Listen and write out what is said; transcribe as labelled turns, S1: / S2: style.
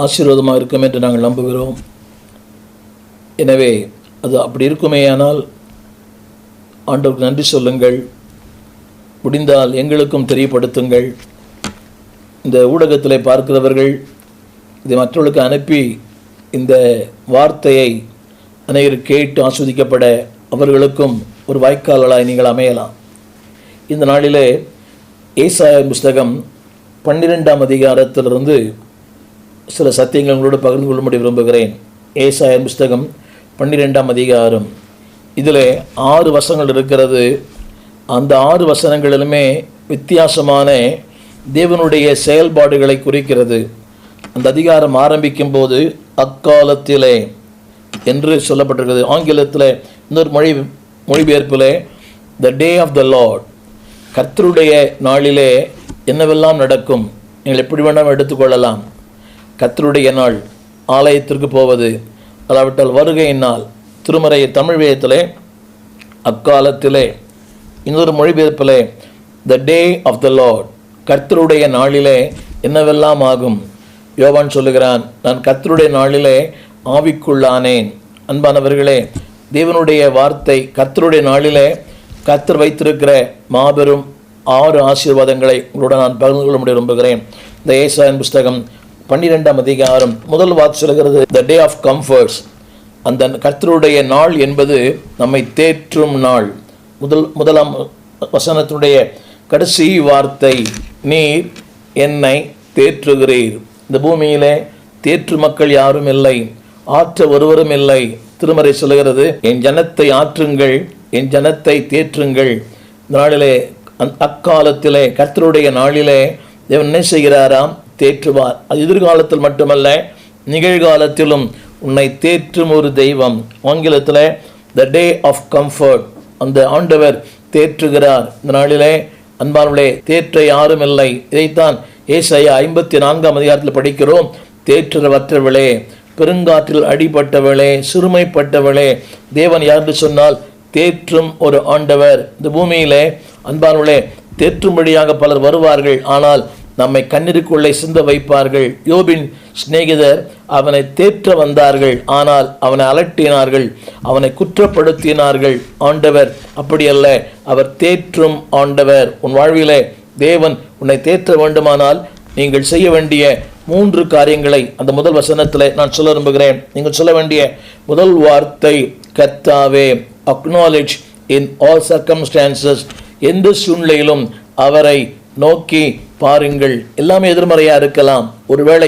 S1: ஆசீர்வாதமாக இருக்கும் என்று நாங்கள் நம்புகிறோம். எனவே அது அப்படி இருக்குமேயானால் ஆண்டவருக்கு நன்றி சொல்லுங்கள். முடிந்தால் எங்களுக்கும் தெரியப்படுத்துங்கள். இந்த ஊடகத்தில் பார்க்கிறவர்கள் இதை மற்றவர்களுக்கு அனுப்பி இந்த வார்த்தையை அனைவரும் கேட்டு ஆஸ்வதிக்கப்பட அவர்களுக்கும் ஒரு வாய்க்காலாய் நீங்கள் அமையலாம். இந்த நாளிலே ஏசாயா புஸ்தகம் 12ஆம் அதிகாரத்திலிருந்து சில சத்தியங்கள் உங்களோடு பகிர்ந்து கொள்ளும்படி விரும்புகிறேன். ஏசாயா புஸ்தகம் 12ஆம் அதிகாரம், இதில் 6 வசனங்கள் இருக்கிறது. அந்த 6 வசனங்களிலுமே வித்தியாசமான தேவனுடைய செயல்பாடுகளை குறிக்கிறது. அந்த அதிகாரம் ஆரம்பிக்கும் போது அக்காலத்திலே என்று சொல்லப்பட்டிருக்கிறது. ஆங்கிலத்தில் இன்னொரு மொழிபெயர்ப்பில் த டே ஆஃப் த லார்ட், கர்த்தருடைய நாளிலே என்னவெல்லாம் நடக்கும் நீங்கள் எப்படி வேண்டாம் எடுத்துக்கொள்ளலாம். கர்த்தருடைய நாள், ஆலயத்திற்கு போவது, அல்லாவிட்டால் வருகையின் நாள். திருமறை தமிழ் வேதத்திலே அக்காலத்திலே, இன்னொரு மொழிபெயர்ப்பிலே த டே ஆஃப் த லார்ட், கர்த்தருடைய நாளிலே என்னவெல்லாம் ஆகும். யோவான் சொல்லுகிறான், நான் கர்த்தருடைய நாளிலே ஆவிக்குள்ளானேன். அன்பானவர்களே, தேவனுடைய வார்த்தை கர்த்தருடைய நாளிலே கர்த்தர் வைத்திருக்கிற மாபெரும் 6 ஆசீர்வாதங்களை உங்களுடன் நான் பகிர்ந்து கொள்ள முடிய விரும்புகிறேன். இந்த ஏசாயா புஸ்தகம் 12ஆம் அதிகாரம் முதல் வார்த்தை சொல்கிறது த டே ஆஃப் கம்ஃபர்ட்ஸ். அந்த கர்த்தருடைய நாள் என்பது நம்மை தேற்றும் நாள். முதலாம் வசனத்தினுடைய கடைசி வார்த்தை, நீர் என்னை தேற்றுகிறீர். இந்த பூமியிலே தேற்று மக்கள் யாரும் இல்லை, ஆற்ற ஒருவரும் இல்லை. திருமறை சொல்லுகிறது, என் ஜனத்தை ஆற்றுங்கள், என் ஜனத்தை தேற்றுங்கள். இந்த நாளிலே, அக்காலத்திலே, கர்த்தருடைய நாளிலே தேவன் என்ன செய்கிறாராம்? தேற்றுவார். அது எதிர்காலத்தில் மட்டுமல்ல, நிகழ்காலத்திலும் உன்னை தேற்றும் ஒரு தெய்வம். ஆங்கிலத்தில் த டே ஆஃப் கம்ஃபர்ட், அந்த ஆண்டவர் தேற்றுகிறார். இந்த நாளிலே அன்பானவர்களே, தேற்ற யாரும் இல்லை. இதைத்தான் ஏசாயா 54ஆம் அதிகாரத்தில் படிக்கிறோம். தேற்றவற்றவளே, பெருங்காற்றில் அடிபட்டவளே, சிறுமைப்பட்டவளே, தேவன் யார் என்று சொன்னால் தேற்றும் ஒரு ஆண்டவர். இந்த பூமியிலே அன்பானவர்களே, தேற்றும்படியாக பலர் வருவார்கள், ஆனால் நம்மை கண்ணீருக்குள்ளே சிந்த வைப்பார்கள். யோபின் சிநேகிதர் அவனை தேற்ற வந்தார்கள், ஆனால் அவனை அலட்டினார்கள், அவனை குற்றப்படுத்தினார்கள். ஆண்டவர் அப்படியல்ல, அவர் தேற்றும் ஆண்டவர். உன் வாழ்விலே தேவன் உன்னை தேற்ற வேண்டுமானால் நீங்கள் செய்ய வேண்டிய 3 காரியங்களை அந்த முதல் வசனத்தில் நான் சொல்ல விரும்புகிறேன். நீங்கள் சொல்ல வேண்டிய முதல் வார்த்தை, கர்த்தாவே. அக்னாலேஜ் இன் ஆல் சர்க்கம்ஸ்டான்சஸ், எந்த சூழ்நிலையிலும் அவரை நோக்கி பாருங்கள். எல்லாமே எதிர்மறையாக இருக்கலாம். ஒருவேளை